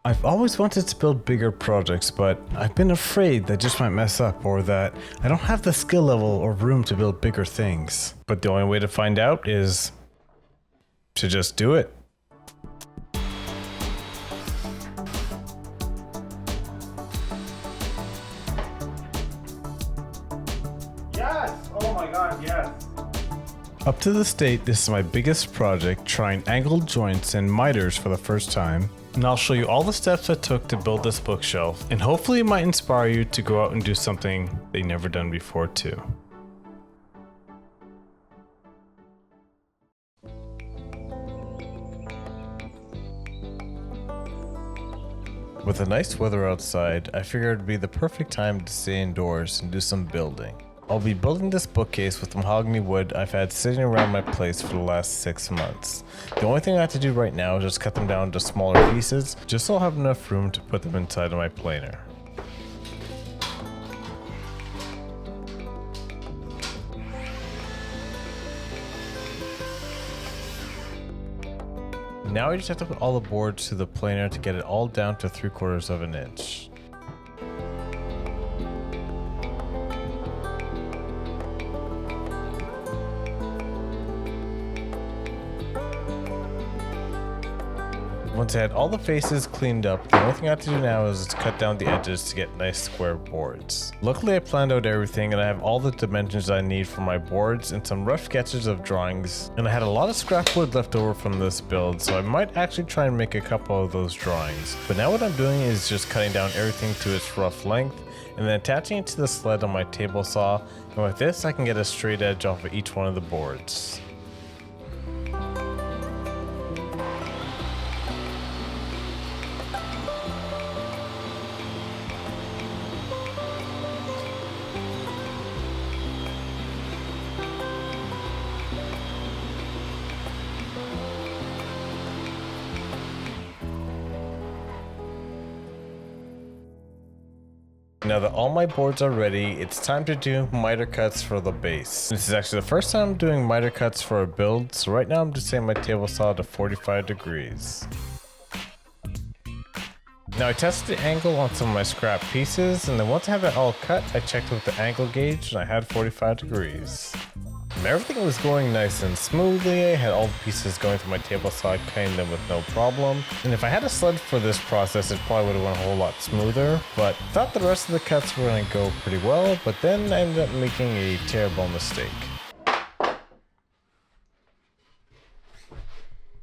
I've always wanted to build bigger projects, but I've been afraid they just might mess up or that I don't have the skill level or room to build bigger things. But the only way to find out is to just do it. Yes! Oh my god, yes! Up to this date, this is my biggest project, trying angled joints and miters for the first time. And I'll show you all the steps I took to build this bookshelf, and hopefully it might inspire you to go out and do something they've never done before too. With the nice weather outside, I figured it'd be the perfect time to stay indoors and do some building. I'll be building this bookcase with mahogany wood I've had sitting around my place for the last 6 months. The only thing I have to do right now is just cut them down into smaller pieces, just so I'll have enough room to put them inside of my planer. Now I just have to put all the boards to the planer to get it all down to 3/4 of an inch. Once I had all the faces cleaned up, the only thing I have to do now is to cut down the edges to get nice square boards. Luckily I planned out everything and I have all the dimensions I need for my boards and some rough sketches of drawings, and I had a lot of scrap wood left over from this build, so I might actually try and make a couple of those drawings. But now what I'm doing is just cutting down everything to its rough length and then attaching it to the sled on my table saw, and with this I can get a straight edge off of each one of the boards. Now that all my boards are ready, it's time to do miter cuts for the base. This is actually the first time I'm doing miter cuts for a build, so right now I'm just setting my table saw to 45 degrees. Now I tested the angle on some of my scrap pieces, and then once I have it all cut, I checked with the angle gauge and I had 45 degrees. And everything was going nice and smoothly. I had all the pieces going through my table saw, cutting them with no problem. And if I had a sled for this process, it probably would have went a whole lot smoother. But I thought the rest of the cuts were going to go pretty well, but then I ended up making a terrible mistake.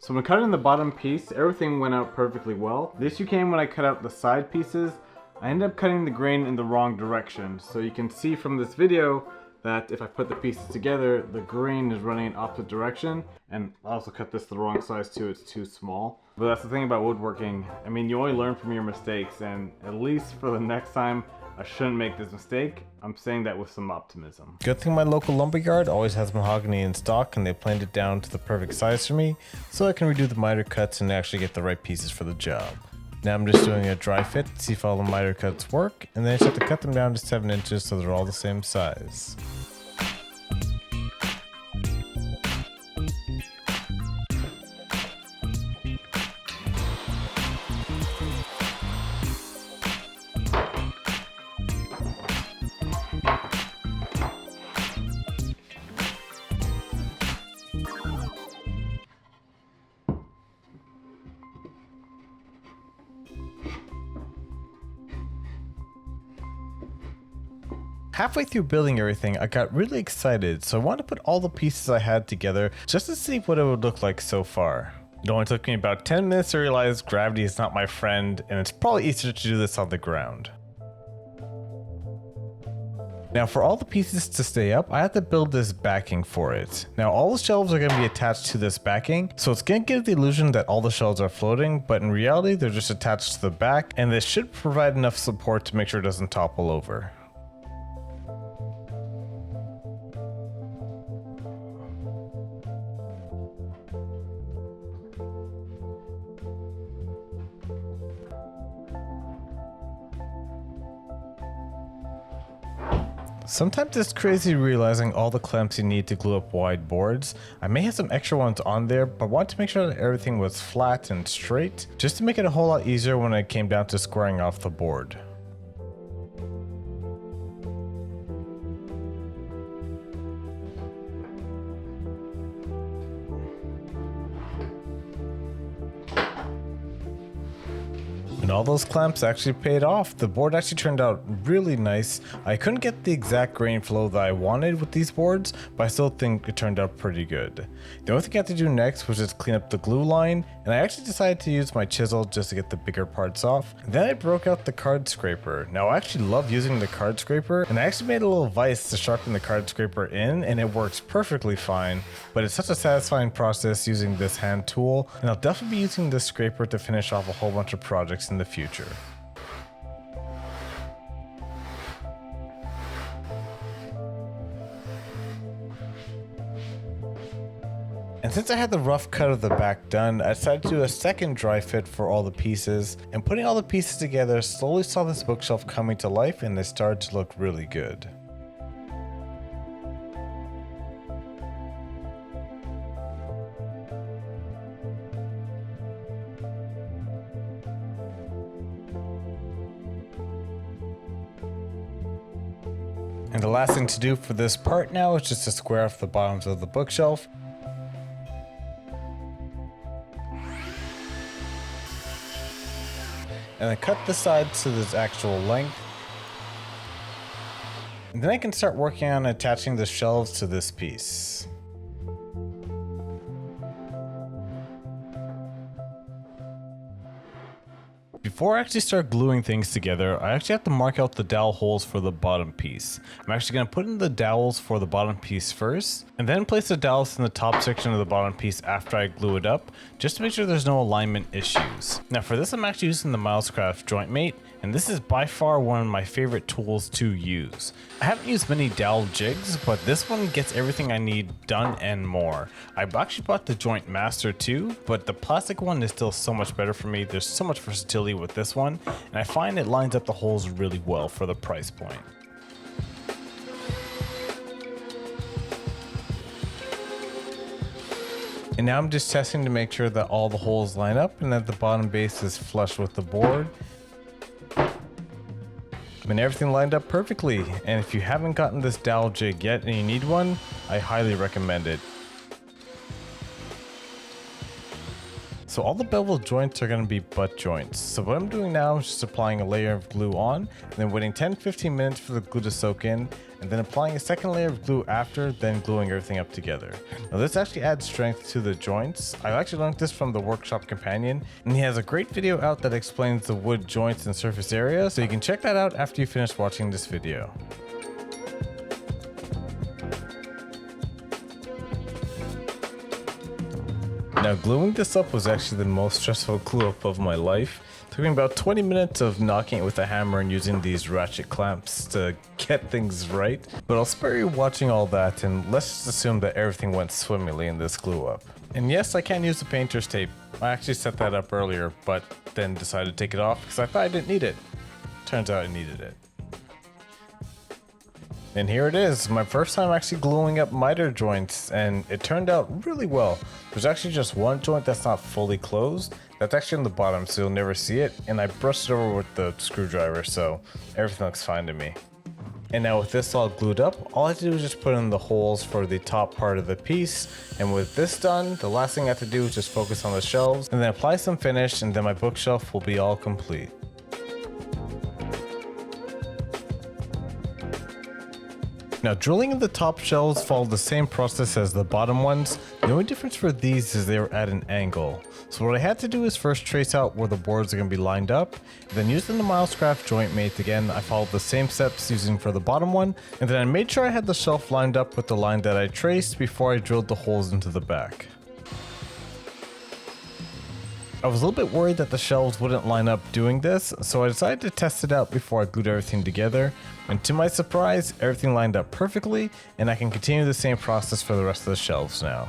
So when cutting the bottom piece, everything went out perfectly well. The issue came when I cut out the side pieces. I ended up cutting the grain in the wrong direction. So you can see from this video that if I put the pieces together, the grain is running in opposite direction. And I also cut this the wrong size too, it's too small. But that's the thing about woodworking. I mean, you only learn from your mistakes, and at least for the next time, I shouldn't make this mistake. I'm saying that with some optimism. Good thing my local lumberyard always has mahogany in stock, and they planed it down to the perfect size for me, so I can redo the miter cuts and actually get the right pieces for the job. Now I'm just doing a dry fit to see if all the miter cuts work, and then I just have to cut them down to 7 inches so they're all the same size. Halfway through building everything, I got really excited, so I wanted to put all the pieces I had together just to see what it would look like so far. It only took me about 10 minutes to realize gravity is not my friend, and it's probably easier to do this on the ground. Now for all the pieces to stay up, I have to build this backing for it. Now all the shelves are going to be attached to this backing, so it's going to give the illusion that all the shelves are floating, but in reality they're just attached to the back, and this should provide enough support to make sure it doesn't topple over. Sometimes it's crazy realizing all the clamps you need to glue up wide boards. I may have some extra ones on there, but wanted to make sure that everything was flat and straight, just to make it a whole lot easier when it came down to squaring off the board. And all those clamps actually paid off. The board actually turned out really nice. I couldn't get the exact grain flow that I wanted with these boards, but I still think it turned out pretty good. The only thing I had to do next was just clean up the glue line, and I actually decided to use my chisel just to get the bigger parts off. And then I broke out the card scraper. Now I actually love using the card scraper, and I actually made a little vise to sharpen the card scraper in, and it works perfectly fine. But it's such a satisfying process using this hand tool, and I'll definitely be using this scraper to finish off a whole bunch of projects in the future. And since I had the rough cut of the back done, I decided to do a second dry fit for all the pieces, and putting all the pieces together slowly saw this bookshelf coming to life, and it started to look really good. And the last thing to do for this part now is just to square off the bottoms of the bookshelf. And then cut the sides to this actual length. And then I can start working on attaching the shelves to this piece. Before I actually start gluing things together, I actually have to mark out the dowel holes for the bottom piece. I'm actually going to put in the dowels for the bottom piece first, and then place the dowels in the top section of the bottom piece after I glue it up, just to make sure there's no alignment issues. Now for this, I'm actually using the Milescraft Joint Mate, and this is by far one of my favorite tools to use. I haven't used many dowel jigs, but this one gets everything I need done and more. I actually bought the Joint Master too, but the plastic one is still so much better for me. There's so much versatility with this one, and I find it lines up the holes really well for the price point. And now I'm just testing to make sure that all the holes line up and that the bottom base is flush with the board. And everything lined up perfectly, and if you haven't gotten this dowel jig yet and you need one, I highly recommend it. So all the bevel joints are going to be butt joints. So what I'm doing now is just applying a layer of glue on, and then waiting 10-15 minutes for the glue to soak in, and then applying a second layer of glue after, then gluing everything up together. Now this actually adds strength to the joints. I actually learned this from the Workshop Companion, and he has a great video out that explains the wood joints and surface area, so you can check that out after you finish watching this video. Now gluing this up was actually the most stressful glue up of my life. It took me about 20 minutes of knocking it with a hammer and using these ratchet clamps to get things right. But I'll spare you watching all that, and let's just assume that everything went swimmingly in this glue up. And yes, I can use the painter's tape. I actually set that up earlier, but then decided to take it off because I thought I didn't need it. Turns out I needed it. And here it is, my first time actually gluing up miter joints, and it turned out really well. There's actually just one joint that's not fully closed. That's actually on the bottom, so you'll never see it, and I brushed it over with the screwdriver, so everything looks fine to me. And now with this all glued up, all I have to do is just put in the holes for the top part of the piece, and with this done, the last thing I have to do is just focus on the shelves, and then apply some finish, and then my bookshelf will be all complete. Now drilling in the top shelves followed the same process as the bottom ones. The only difference for these is they were at an angle. So what I had to do is first trace out where the boards are going to be lined up, then using the Milescraft Joint Mate again, I followed the same steps using for the bottom one, and then I made sure I had the shelf lined up with the line that I traced before I drilled the holes into the back. I was a little bit worried that the shelves wouldn't line up doing this, so I decided to test it out before I glued everything together, and to my surprise, everything lined up perfectly, and I can continue the same process for the rest of the shelves now.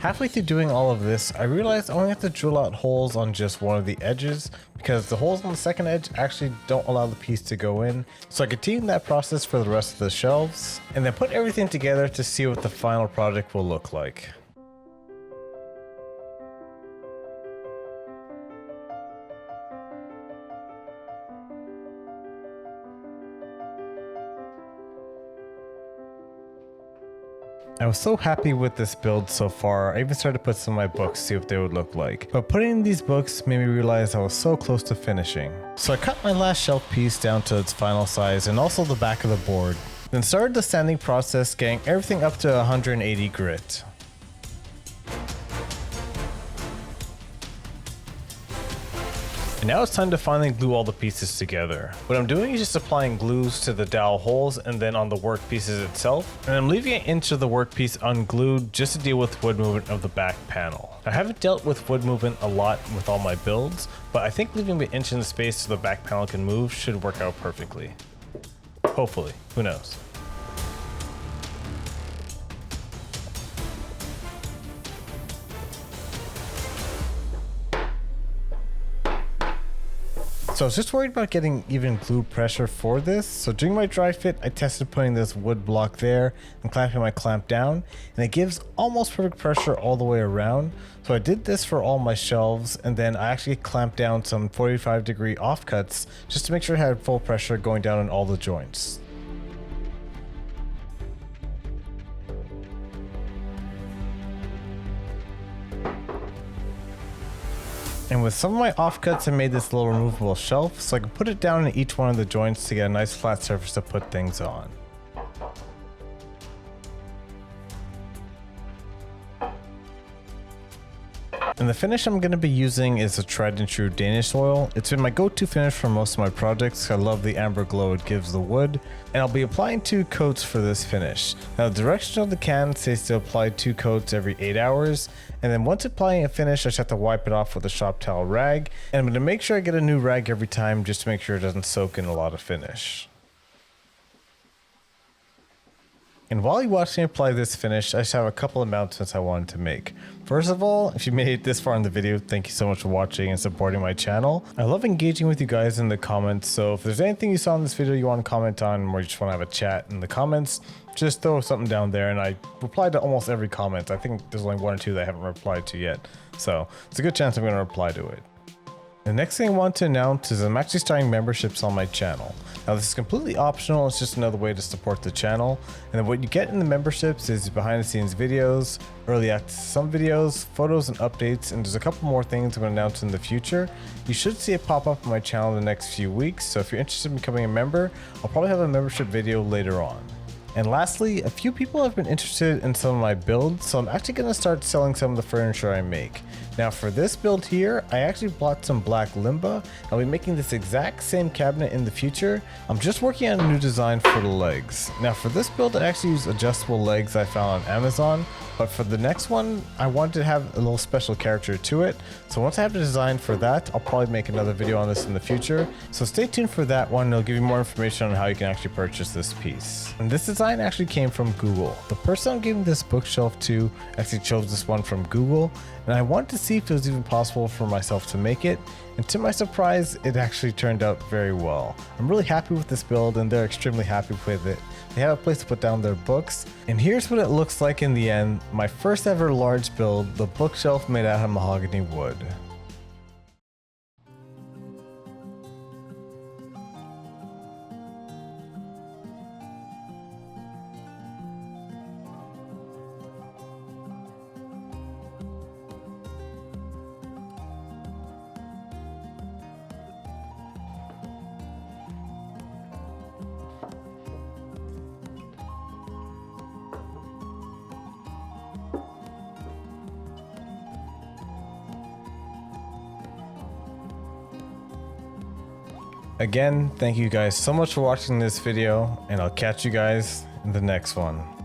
Halfway through doing all of this, I realized I only have to drill out holes on just one of the edges because the holes on the second edge actually don't allow the piece to go in. So I continued that process for the rest of the shelves and then put everything together to see what the final project will look like. I was so happy with this build so far, I even started to put some of my books to see what they would look like. But putting in these books made me realize I was so close to finishing. So I cut my last shelf piece down to its final size and also the back of the board. Then started the sanding process, getting everything up to 180 grit. And now it's time to finally glue all the pieces together. What I'm doing is just applying glues to the dowel holes and then on the workpieces itself. And I'm leaving an inch of the workpiece unglued just to deal with wood movement of the back panel. I haven't dealt with wood movement a lot with all my builds, but I think leaving the inch in the space so the back panel can move should work out perfectly. Hopefully, who knows. So I was just worried about getting even glue pressure for this. So during my dry fit, I tested putting this wood block there and clamping my clamp down, and it gives almost perfect pressure all the way around. So I did this for all my shelves, and then I actually clamped down some 45-degree offcuts just to make sure I had full pressure going down on all the joints. And with some of my offcuts, I made this little removable shelf so I can put it down in each one of the joints to get a nice flat surface to put things on. And the finish I'm going to be using is a tried and true Danish oil. It's been my go-to finish for most of my projects. I love the amber glow it gives the wood. And I'll be applying 2 coats for this finish. Now the direction of the can says to apply 2 coats every 8 hours. And then once applying a finish, I just have to wipe it off with a shop towel rag. And I'm going to make sure I get a new rag every time just to make sure it doesn't soak in a lot of finish. And while you watch me apply this finish, I just have a couple of announcements I wanted to make. First of all, if you made it this far in the video, thank you so much for watching and supporting my channel. I love engaging with you guys in the comments, so if there's anything you saw in this video you want to comment on or you just want to have a chat in the comments, just throw something down there and I reply to almost every comment. I think there's only 1 or 2 that I haven't replied to yet, so it's a good chance I'm going to reply to it. The next thing I want to announce is I'm actually starting memberships on my channel. Now this is completely optional, it's just another way to support the channel. And then what you get in the memberships is behind the scenes videos, early access to some videos, photos and updates, and there's a couple more things I'm going to announce in the future. You should see it pop up on my channel in the next few weeks, so if you're interested in becoming a member, I'll probably have a membership video later on. And lastly, a few people have been interested in some of my builds, so I'm actually going to start selling some of the furniture I make. Now for this build here, I actually bought some black limba. I'll be making this exact same cabinet in the future. I'm just working on a new design for the legs. Now for this build, I actually used adjustable legs I found on Amazon, but for the next one, I wanted to have a little special character to it. So once I have the design for that, I'll probably make another video on this in the future. So stay tuned for that one. It'll give you more information on how you can actually purchase this piece. And this design actually came from Google. The person I'm giving this bookshelf to actually chose this one from Google, and I wanted to see if it was even possible for myself to make it. And to my surprise, it actually turned out very well. I'm really happy with this build and they're extremely happy with it. They have a place to put down their books. And here's what it looks like in the end. My first ever large build, the bookshelf made out of mahogany wood. Again, thank you guys so much for watching this video, and I'll catch you guys in the next one.